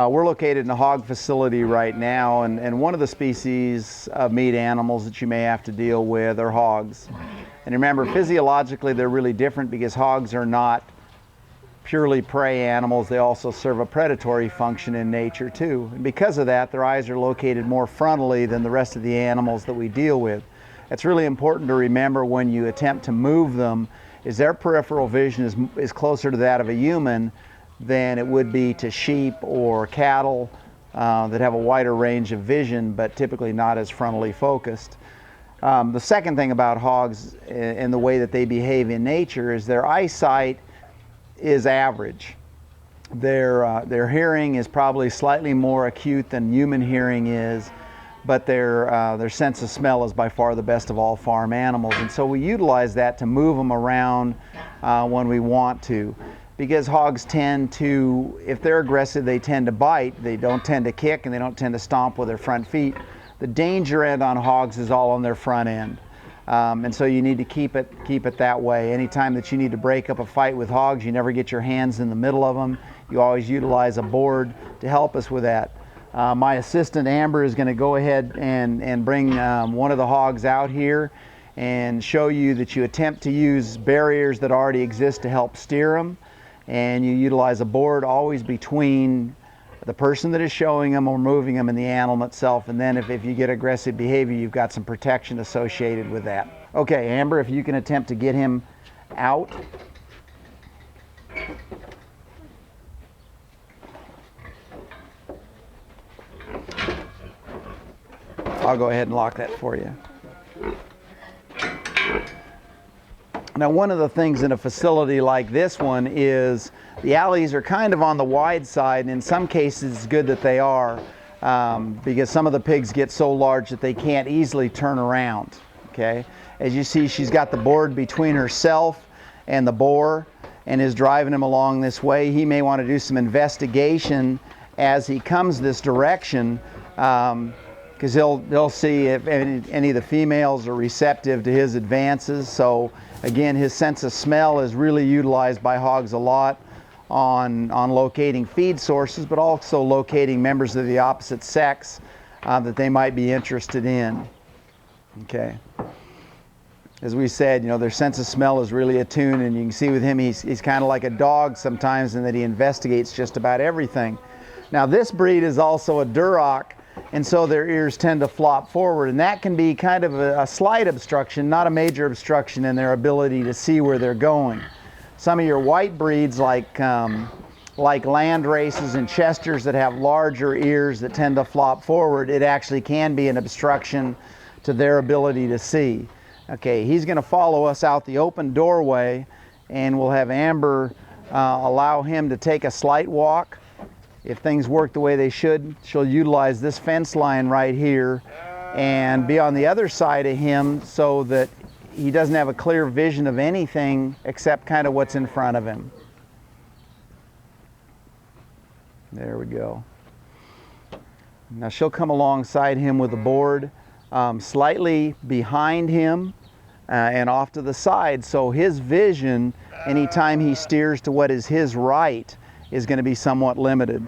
We're located in a hog facility right now, and one of the species of meat animals that you may have to deal with are hogs. And remember, physiologically they're really different because hogs are not purely prey animals. They also serve a predatory function in nature too. And because of that, their eyes are located more frontally than the rest of the animals that we deal with. It's really important to remember when you attempt to move them is their peripheral vision is closer to that of a human than it would be to sheep or cattle that have a wider range of vision but typically not as frontally focused. The second thing about hogs and the way that they behave in nature is their eyesight is average. Their hearing is probably slightly more acute than human hearing is, but their sense of smell is by far the best of all farm animals. And so we utilize that to move them around when we want to. Because hogs tend to, if they're aggressive, they tend to bite. They don't tend to kick and they don't tend to stomp with their front feet. The danger end on hogs is all on their front end. And so you need to keep it that way. Anytime that you need to break up a fight with hogs, you never get your hands in the middle of them. You always utilize a board to help us with that. My assistant Amber is going to go ahead and bring one of the hogs out here and show you that you attempt to use barriers that already exist to help steer them. And you utilize a board always between the person that is showing them or moving them and the animal itself. And then if you get aggressive behavior, you've got some protection associated with that. Okay, Amber, if you can attempt to get him out. I'll go ahead and lock that for you. Now, one of the things in a facility like this one is the alleys are kind of on the wide side, and in some cases it's good that they are because some of the pigs get so large that they can't easily turn around. Okay, as you see, she's got the board between herself and the boar and is driving him along this way. He may want to do some investigation as he comes this direction because he'll see if any of the females are receptive to his advances. So again, his sense of smell is really utilized by hogs a lot on locating feed sources, but also locating members of the opposite sex that they might be interested in. Okay. As we said, their sense of smell is really attuned, and you can see with him, he's kind of like a dog sometimes in that he investigates just about everything. Now, this breed is also a Duroc, and so their ears tend to flop forward, and that can be kind of a slight obstruction, not a major obstruction in their ability to see where they're going. Some of your white breeds like land races and Chesters that have larger ears that tend to flop forward, it actually can be an obstruction to their ability to see. Okay, he's going to follow us out the open doorway, and we'll have Amber allow him to take a slight walk. If things work the way they should, she'll utilize this fence line right here and be on the other side of him so that he doesn't have a clear vision of anything except kind of what's in front of him. There we go. Now she'll come alongside him with the board slightly behind him and off to the side, so his vision anytime he steers to what is his right is going to be somewhat limited.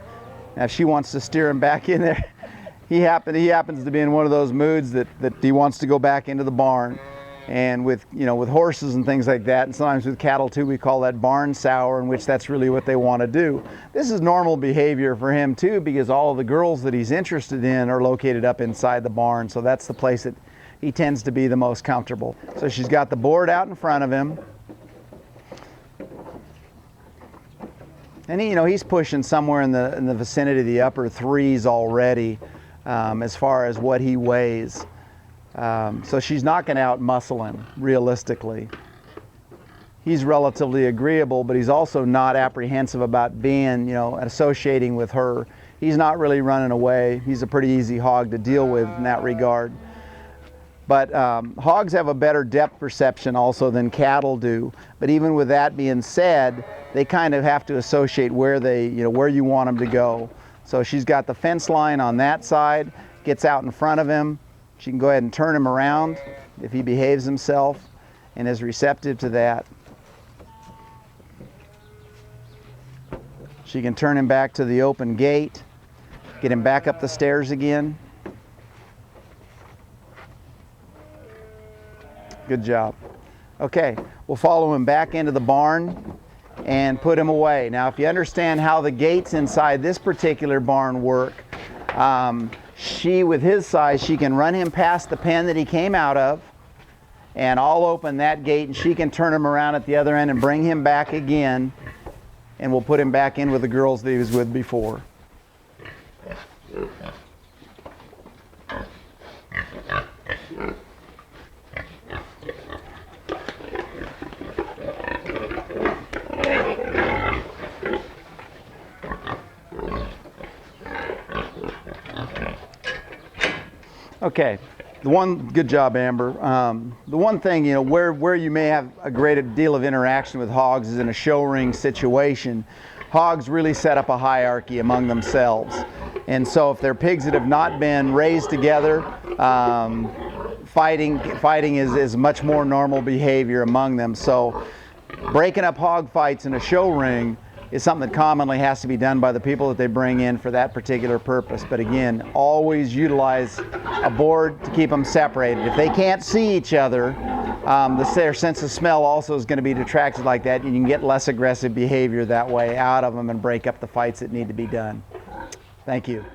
Now if she wants to steer him back in there, he happens to be in one of those moods that he wants to go back into the barn. And with horses and things like that, and sometimes with cattle too, we call that barn sour, in which that's really what they want to do. This is normal behavior for him too, because all of the girls that he's interested in are located up inside the barn, so that's the place that he tends to be the most comfortable. So she's got the board out in front of him. And he's pushing somewhere in the vicinity of the upper threes already as far as what he weighs. So she's not going to out-muscle him, realistically. He's relatively agreeable, but he's also not apprehensive about being, associating with her. He's not really running away. He's a pretty easy hog to deal with in that regard. But hogs have a better depth perception also than cattle do. But even with that being said, they kind of have to associate where where you want them to go. So she's got the fence line on that side, gets out in front of him. She can go ahead and turn him around if he behaves himself and is receptive to that. She can turn him back to the open gate Get him back up the stairs again. Good job. Okay, we'll follow him back into the barn and put him away. Now, if you understand how the gates inside this particular barn work, with his size, she can run him past the pen that he came out of, and I'll open that gate and she can turn him around at the other end and bring him back again, and we'll put him back in with the girls that he was with before. Okay, good job, Amber. The one thing, where you may have a great deal of interaction with hogs is in a show ring situation. Hogs really set up a hierarchy among themselves. And so if they're pigs that have not been raised together, fighting is much more normal behavior among them. So breaking up hog fights in a show ring is something that commonly has to be done by the people that they bring in for that particular purpose. But again, always utilize a board to keep them separated. If they can't see each other, their sense of smell also is going to be detracted like that, and you can get less aggressive behavior that way out of them and break up the fights that need to be done. Thank you.